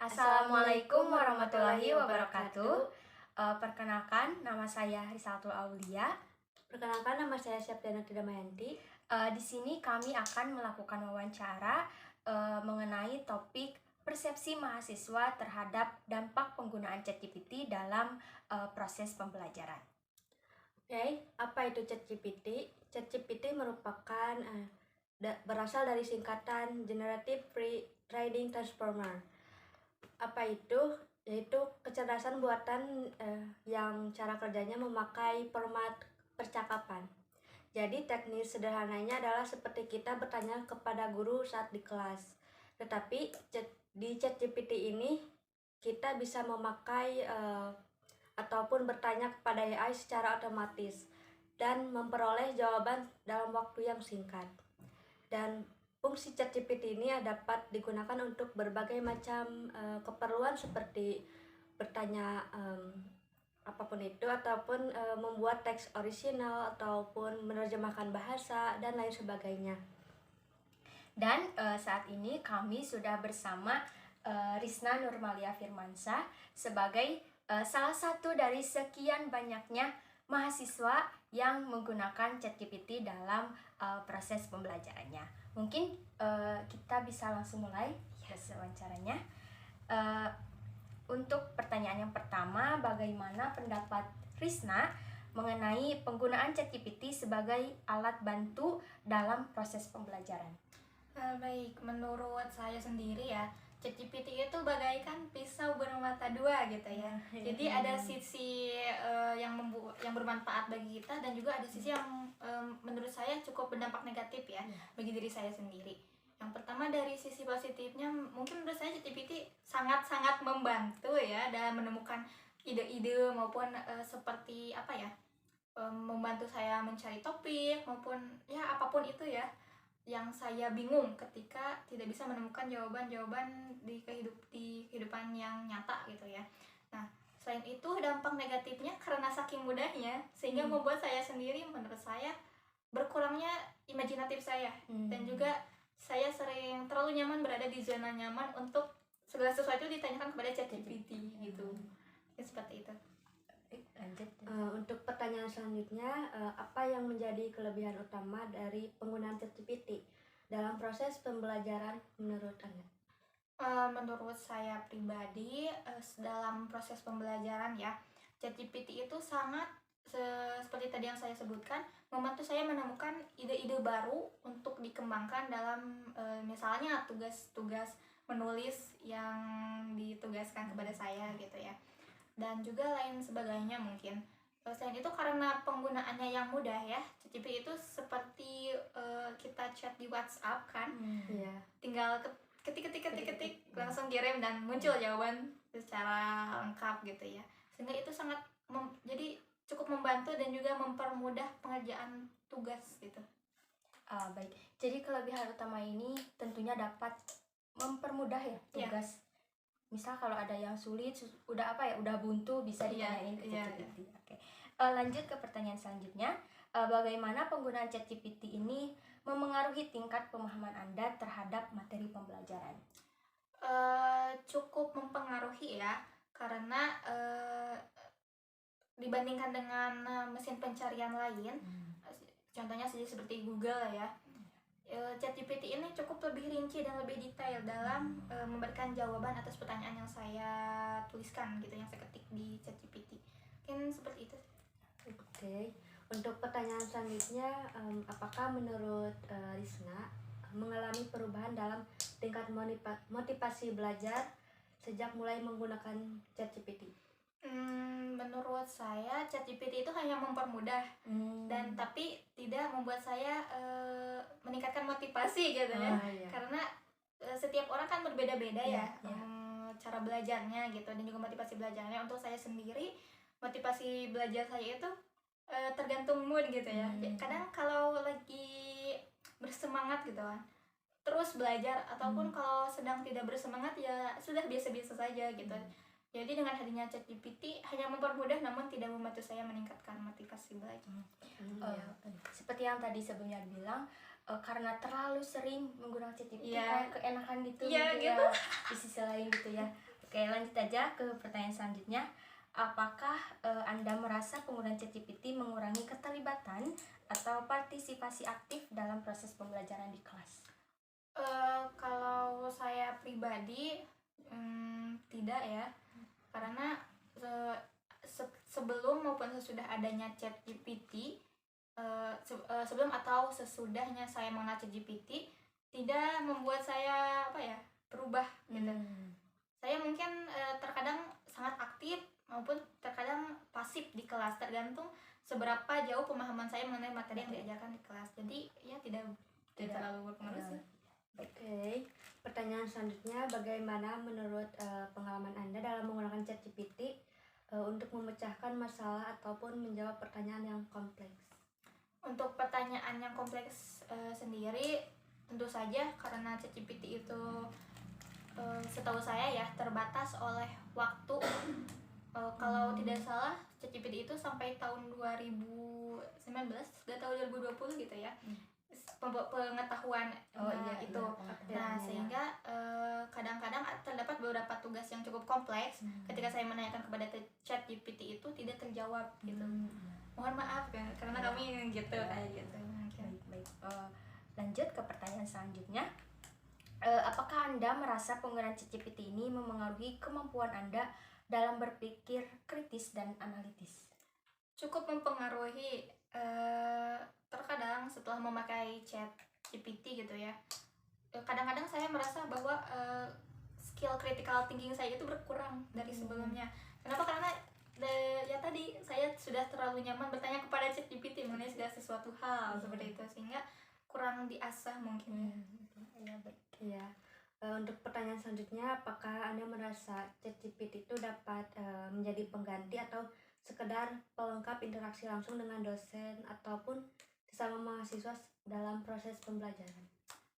Assalamualaikum warahmatullahi wabarakatuh. Perkenalkan, nama saya Risaltul Aulia. Perkenalkan, nama saya Septiana Damayanti. Di sini kami akan melakukan wawancara mengenai topik persepsi mahasiswa terhadap dampak penggunaan ChatGPT dalam proses pembelajaran. Oke, apa itu ChatGPT? ChatGPT merupakan berasal dari singkatan Generative Pre-Training Transformer. Apa itu? Yaitu kecerdasan buatan yang cara kerjanya memakai format percakapan. Jadi teknis sederhananya adalah seperti kita bertanya kepada guru saat di kelas. Tetapi di ChatGPT ini kita bisa memakai ataupun bertanya kepada AI secara otomatis dan memperoleh jawaban dalam waktu yang singkat. Dan fungsi ChatGPT ini dapat digunakan untuk berbagai macam keperluan seperti bertanya apapun itu, ataupun membuat teks orisinal, ataupun menerjemahkan bahasa, dan lain sebagainya. Dan saat ini kami sudah bersama Risna Nurmalia Firmansyah sebagai salah satu dari sekian banyaknya mahasiswa yang menggunakan ChatGPT dalam proses pembelajarannya. Mungkin kita bisa langsung mulai wawancaranya. Untuk pertanyaan yang pertama, bagaimana pendapat Risna mengenai penggunaan ChatGPT sebagai alat bantu dalam proses pembelajaran? Baik, menurut saya sendiri ya, ChatGPT itu bagaikan pisau bermata dua gitu ya. Jadi ada sisi yang bermanfaat bagi kita, dan juga ada sisi yang menurut saya cukup berdampak negatif ya bagi diri saya sendiri. Yang pertama, dari sisi positifnya, mungkin menurut saya ChatGPT sangat-sangat membantu ya dalam menemukan ide-ide maupun seperti apa ya, membantu saya mencari topik maupun ya apapun itu ya yang saya bingung ketika tidak bisa menemukan jawaban-jawaban di kehidupan yang nyata gitu ya. Nah, selain itu dampak negatifnya karena saking mudahnya sehingga membuat saya sendiri, menurut saya, berkurangnya imajinatif saya. Dan juga saya sering terlalu nyaman berada di zona nyaman untuk segala sesuatu ditanyakan kepada ChatGPT gitu. Ya, seperti itu. Lanjut. Untuk pertanyaan selanjutnya, apa yang menjadi kelebihan utama dari penggunaan ChatGPT dalam proses pembelajaran menurut Anda? Menurut saya pribadi, dalam proses pembelajaran ya, ChatGPT itu sangat seperti tadi yang saya sebutkan, membantu saya menemukan ide-ide baru untuk dikembangkan dalam misalnya tugas-tugas menulis yang ditugaskan kepada saya gitu ya, dan juga lain sebagainya mungkin. Selain itu, karena penggunaannya yang mudah ya, ChatGPT itu seperti kita chat di WhatsApp kan, tinggal ketik langsung kirim dan muncul jawaban secara lengkap gitu ya, sehingga itu sangat jadi cukup membantu dan juga mempermudah pengerjaan tugas gitu. Baik, jadi kelebihan utama ini tentunya dapat mempermudah ya tugas. Misal kalau ada yang sulit, udah buntu, bisa ditanyain ke ChatGPT. Oke. Lanjut ke pertanyaan selanjutnya. Bagaimana penggunaan ChatGPT ini memengaruhi tingkat pemahaman Anda terhadap materi pembelajaran? Cukup mempengaruhi ya, karena dibandingkan dengan mesin pencarian lain, contohnya seperti Google ya, ChatGPT ini cukup lebih rinci dan lebih detail dalam memberikan jawaban atas pertanyaan yang saya tuliskan gitu, yang saya ketik di ChatGPT. Mungkin seperti itu. Oke. Untuk pertanyaan selanjutnya, apakah menurut Risna mengalami perubahan dalam tingkat motivasi belajar sejak mulai menggunakan ChatGPT? Menurut saya ChatGPT itu hanya mempermudah, dan tapi tidak membuat saya meningkatkan motivasi gitu ya. Karena setiap orang kan berbeda-beda cara belajarnya gitu, dan juga motivasi belajarnya. Untuk saya sendiri, motivasi belajar saya itu tergantung mood gitu ya. Kadang kalau lagi bersemangat gitu kan, terus belajar, ataupun kalau sedang tidak bersemangat ya sudah biasa-biasa saja gitu. Jadi dengan hadirnya ChatGPT hanya mempermudah namun tidak membantu saya meningkatkan motivasi belajar. Seperti yang tadi sebelumnya bilang, karena terlalu sering menggunakan ChatGPT kayak keenakan gitu, gitu. Ya, di sisi lain gitu ya. aja ke pertanyaan selanjutnya. Apakah Anda merasa penggunaan ChatGPT mengurangi keterlibatan atau partisipasi aktif dalam proses pembelajaran di kelas? Kalau saya pribadi tidak ya, karena sebelum maupun sesudah adanya ChatGPT, sebelum atau sesudahnya saya mengenal ChatGPT, tidak membuat saya berubah gitu. Saya mungkin terkadang sangat aktif maupun terkadang pasif di kelas, tergantung seberapa jauh pemahaman saya mengenai materi yang diajarkan di kelas. Jadi ya tidak terlalu berpengaruh sih. Oke, pertanyaan selanjutnya, bagaimana menurut pengalaman Anda dalam menggunakan ChatGPT untuk memecahkan masalah ataupun menjawab pertanyaan yang kompleks? Untuk pertanyaan yang kompleks sendiri, tentu saja karena ChatGPT itu setahu saya ya terbatas oleh waktu. Kalau tidak salah ChatGPT itu sampai tahun 2019, gak tahu 2020 gitu ya. Pengetahuan itu. Nah, sehingga kadang-kadang terdapat beberapa tugas yang cukup kompleks ketika saya menanyakan kepada ChatGPT itu tidak terjawab gitu. Mohon maaf kan, karena kami gitu kayak gitu. Baik. Lanjut ke pertanyaan selanjutnya. Apakah Anda merasa penggunaan ChatGPT ini memengaruhi kemampuan Anda dalam berpikir kritis dan analitis? Cukup mempengaruhi. Terkadang setelah memakai ChatGPT gitu ya, kadang-kadang saya merasa bahwa skill critical thinking saya itu berkurang dari sebelumnya. Kenapa? Karena ya tadi saya sudah terlalu nyaman bertanya kepada ChatGPT mengenai segala sesuatu hal seperti itu, sehingga kurang diasah mungkin. Ya. Untuk pertanyaan selanjutnya, apakah Anda merasa ChatGPT itu dapat menjadi pengganti atau sekedar pelengkap interaksi langsung dengan dosen ataupun sesama mahasiswa dalam proses pembelajaran?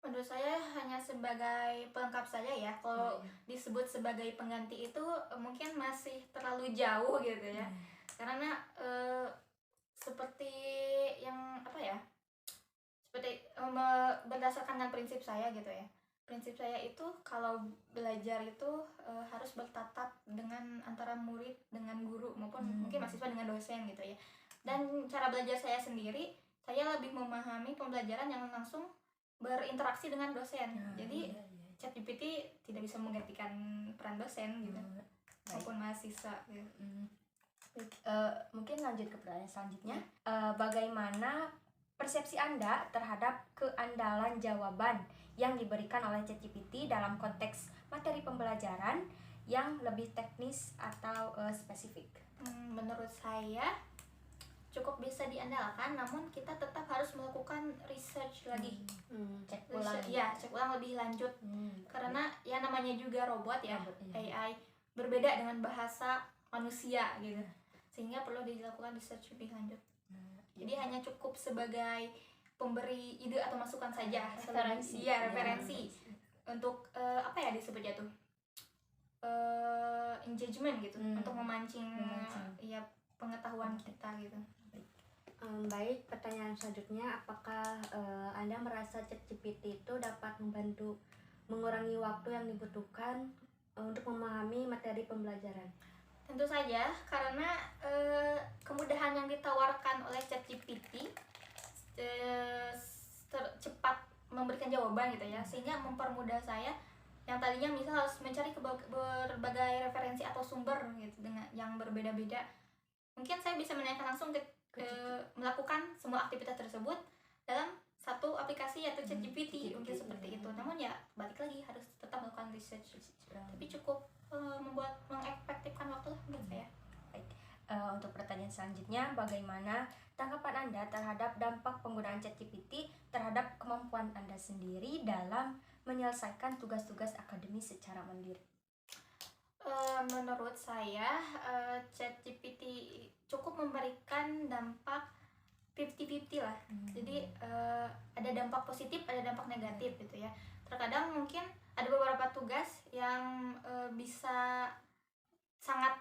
Menurut saya hanya sebagai pelengkap saja ya. Kalau disebut sebagai pengganti itu mungkin masih terlalu jauh gitu ya. Karena seperti yang seperti berdasarkan dengan prinsip saya gitu ya. Prinsip saya itu kalau belajar itu harus bertatap dengan antara murid dengan guru maupun mungkin mahasiswa dengan dosen gitu ya. Dan cara belajar saya sendiri, saya lebih memahami pembelajaran yang langsung berinteraksi dengan dosen. Jadi ChatGPT tidak bisa menggantikan peran dosen gitu maupun mahasiswa gitu. Mungkin lanjut ke pertanyaan selanjutnya. Bagaimana persepsi Anda terhadap keandalan jawaban yang diberikan oleh ChatGPT dalam konteks materi pembelajaran yang lebih teknis atau spesifik? Menurut saya cukup bisa diandalkan, namun kita tetap harus melakukan research lagi. Cek ulang. Cek ulang lebih lanjut. Karena ya namanya juga robot ya, AI berbeda dengan bahasa manusia gitu. Sehingga perlu dilakukan research lebih lanjut. Jadi hanya cukup sebagai pemberi ide atau masukan saja, referensi untuk disebutnya tuh engagement gitu, untuk memancing ya pengetahuan kita gitu. Baik, pertanyaan selanjutnya, apakah Anda merasa ChatGPT itu dapat membantu mengurangi waktu yang dibutuhkan untuk memahami materi pembelajaran? Tentu saja, karena kemudahan yang ditawarkan oleh ChatGPT cepat memberikan jawaban gitu ya, sehingga mempermudah saya yang tadinya misal harus mencari berbagai referensi atau sumber gitu dengan yang berbeda-beda. Mungkin saya bisa menanyakan langsung melakukan semua aktivitas tersebut dalam satu aplikasi yaitu ChatGPT mungkin seperti itu. Namun ya balik lagi harus tetap melakukan research. Tapi cukup mengefektifkan waktu lah menurut saya. Baik. Untuk pertanyaan selanjutnya, bagaimana tanggapan Anda terhadap dampak penggunaan ChatGPT terhadap kemampuan Anda sendiri dalam menyelesaikan tugas-tugas akademis secara mandiri? Menurut saya ChatGPT cukup memberikan dampak 50-50 lah. Jadi ada dampak positif, ada dampak negatif gitu ya. Terkadang mungkin ada beberapa tugas yang bisa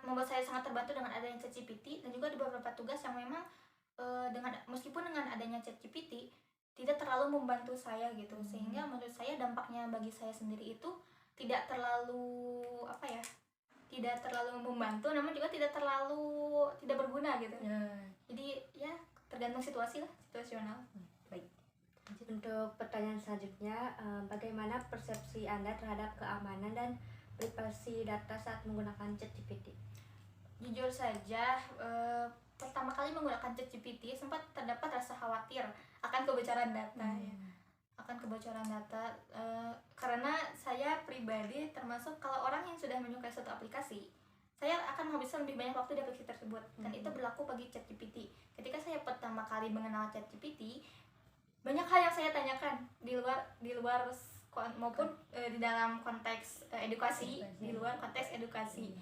membuat saya sangat terbantu dengan adanya ChatGPT, dan juga ada beberapa tugas yang memang meskipun dengan adanya ChatGPT tidak terlalu membantu saya gitu. Sehingga menurut saya dampaknya bagi saya sendiri itu tidak terlalu tidak terlalu membantu, namun juga tidak terlalu tidak berguna gitu. Jadi ya tergantung situasi lah, situasional. Baik. Untuk pertanyaan selanjutnya, bagaimana persepsi Anda terhadap keamanan dan privasi data saat menggunakan ChatGPT? Jujur saja, pertama kali menggunakan ChatGPT sempat terdapat rasa khawatir akan kebocoran data ya. Akan kebocoran data karena saya pribadi termasuk kalau orang yang sudah menyukai suatu aplikasi, saya akan menghabiskan lebih banyak waktu di aplikasi tersebut, dan itu berlaku bagi ChatGPT. Ketika saya pertama kali mengenal ChatGPT, banyak hal yang saya tanyakan di luar maupun di dalam konteks edukasi, di luar konteks edukasi.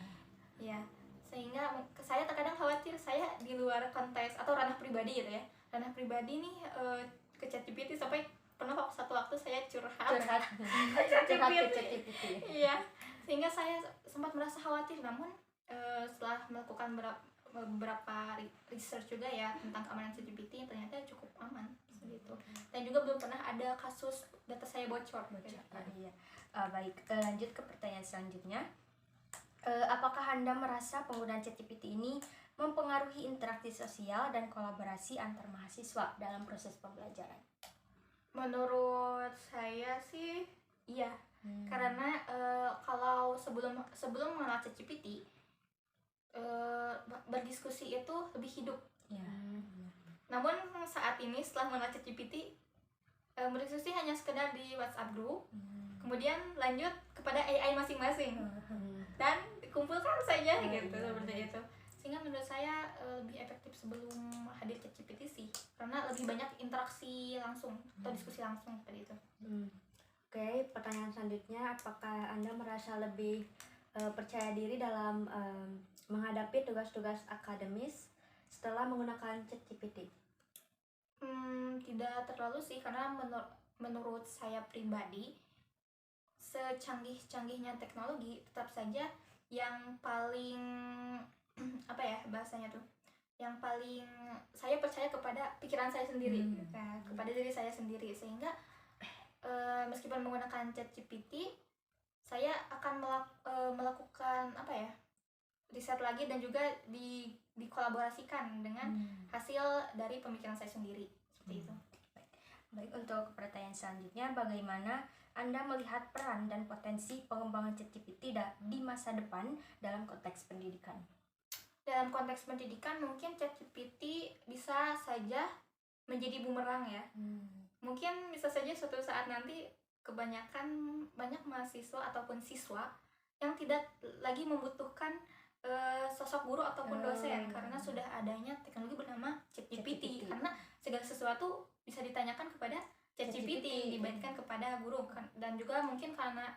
Ya, sehingga saya terkadang khawatir saya di luar konteks atau ranah pribadi gitu ya. Ranah pribadi nih ke ChatGPT sampai pernah satu waktu saya curhat ke ChatGPT. Iya, sehingga saya sempat merasa khawatir, namun setelah melakukan beberapa research juga ya tentang keamanan ChatGPT, ternyata cukup aman seperti itu. Dan juga belum pernah ada kasus data saya bocor. Iya. Baik, lanjut ke pertanyaan selanjutnya. Apakah Anda merasa penggunaan ChatGPT ini mempengaruhi interaksi sosial dan kolaborasi antar mahasiswa dalam proses pembelajaran? Menurut saya sih iya, karena kalau sebelum mengenal ChatGPT, berdiskusi itu lebih hidup. Namun saat ini setelah mengenal ChatGPT, berdiskusi hanya sekedar di WhatsApp group, kemudian lanjut kepada AI masing-masing dan dikumpulkan saja gitu seperti itu. Sehingga menurut saya lebih efektif sebelum hadir ChatGPT sih, karena lebih banyak interaksi langsung atau diskusi langsung seperti itu. Oke, pertanyaan selanjutnya, apakah Anda merasa lebih percaya diri dalam menghadapi tugas-tugas akademis setelah menggunakan ChatGPT? Tidak terlalu sih, karena menurut saya pribadi, secanggih-canggihnya teknologi, tetap saja yang paling apa ya bahasanya tuh, yang paling saya percaya kepada pikiran saya sendiri, kepada diri saya sendiri. Sehingga meskipun menggunakan ChatGPT, saya akan melakukan apa ya, riset lagi dan juga dikolaborasikan dengan hasil dari pemikiran saya sendiri seperti itu. Baik, untuk pertanyaan selanjutnya, bagaimana Anda melihat peran dan potensi pengembangan ChatGPT di masa depan dalam konteks pendidikan? Dalam konteks pendidikan, mungkin ChatGPT bisa saja menjadi bumerang ya. Mungkin bisa saja suatu saat nanti banyak mahasiswa ataupun siswa yang tidak lagi membutuhkan sosok guru ataupun dosen, karena sudah adanya teknologi bernama ChatGPT. Karena segala sesuatu bisa ditanyakan kepada ChatGPT dibandingkan kepada guru. Dan juga mungkin karena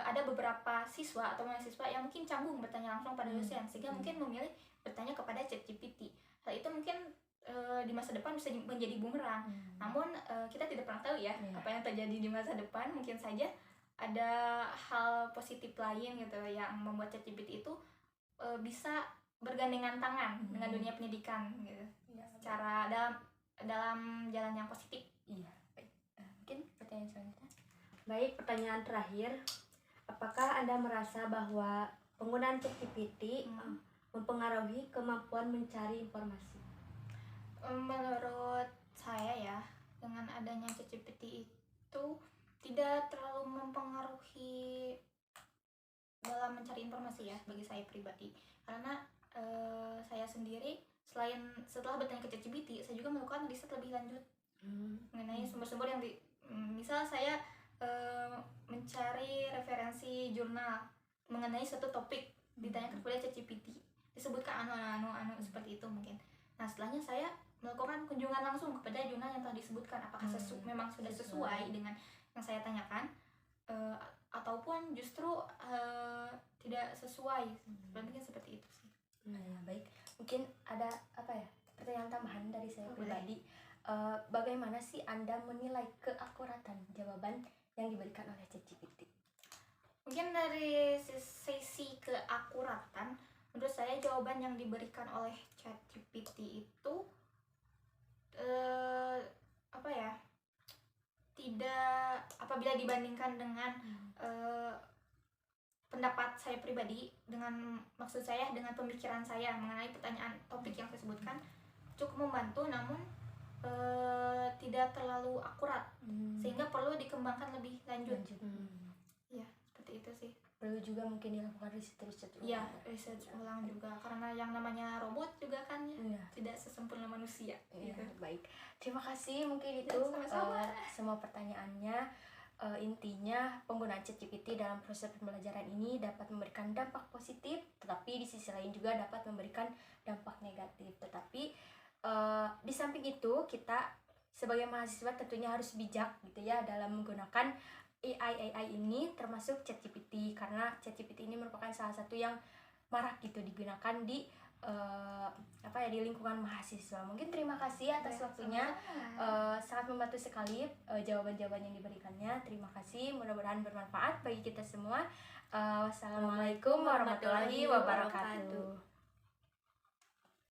ada beberapa siswa atau mahasiswa yang mungkin canggung bertanya langsung pada dosen, sehingga mungkin memilih bertanya kepada ChatGPT. Hal itu mungkin di masa depan bisa menjadi bumerang. Namun kita tidak pernah tahu ya apa yang terjadi di masa depan. Mungkin saja ada hal positif lain gitu yang membuat ChatGPT itu bisa bergandengan tangan dengan dunia pendidikan gitu, secara dalam jalan yang positif. Iya, baik. Mungkin pertanyaan selanjutnya. Baik, pertanyaan terakhir, apakah Anda merasa bahwa penggunaan ChatGPT mempengaruhi kemampuan mencari informasi? Menurut saya ya, dengan adanya ChatGPT itu tidak terlalu mempengaruhi dalam mencari informasi ya bagi saya pribadi, karena saya sendiri setelah bertanya ke ChatGPT, saya juga melakukan riset lebih lanjut mengenai sumber-sumber yang misal saya mencari referensi jurnal mengenai suatu topik, ditanyakan kepada ChatGPT, disebutkan anu seperti itu mungkin. Nah, setelahnya saya melakukan kunjungan langsung kepada jurnal yang telah disebutkan, apakah memang sudah sesuai dengan yang saya tanyakan, ataupun justru tidak sesuai. Mungkin seperti itu sih. Baik, mungkin ada pertanyaan tambahan dari saya pribadi. Bagaimana sih Anda menilai keakuratan jawaban yang diberikan oleh ChatGPT? Mungkin dari sisi keakuratan, menurut saya jawaban yang diberikan oleh ChatGPT itu tidak, apabila dibandingkan dengan pendapat saya pribadi, dengan maksud saya dengan pemikiran saya mengenai pertanyaan topik yang saya sebutkan cukup membantu, namun tidak terlalu akurat, sehingga perlu dikembangkan lebih lanjut. Ya, seperti itu sih. Perlu juga mungkin dilakukan riset ulang. Iya, riset ulang juga, karena yang namanya robot juga kan ya, tidak sesempurna manusia. Iya, Gitu. baik. Terima kasih, mungkin itu sama-sama. semua pertanyaannya. Intinya penggunaan ChatGPT dalam proses pembelajaran ini dapat memberikan dampak positif, tetapi di sisi lain juga dapat memberikan dampak negatif. Tetapi di samping itu kita sebagai mahasiswa tentunya harus bijak gitu ya dalam menggunakan AI ini, termasuk ChatGPT, karena ChatGPT ini merupakan salah satu yang marak gitu digunakan di di lingkungan mahasiswa. Mungkin terima kasih atas waktunya, sangat membantu sekali jawaban-jawaban yang diberikannya. Terima kasih, mudah-mudahan bermanfaat bagi kita semua. Wassalamualaikum warahmatullahi wabarakatuh.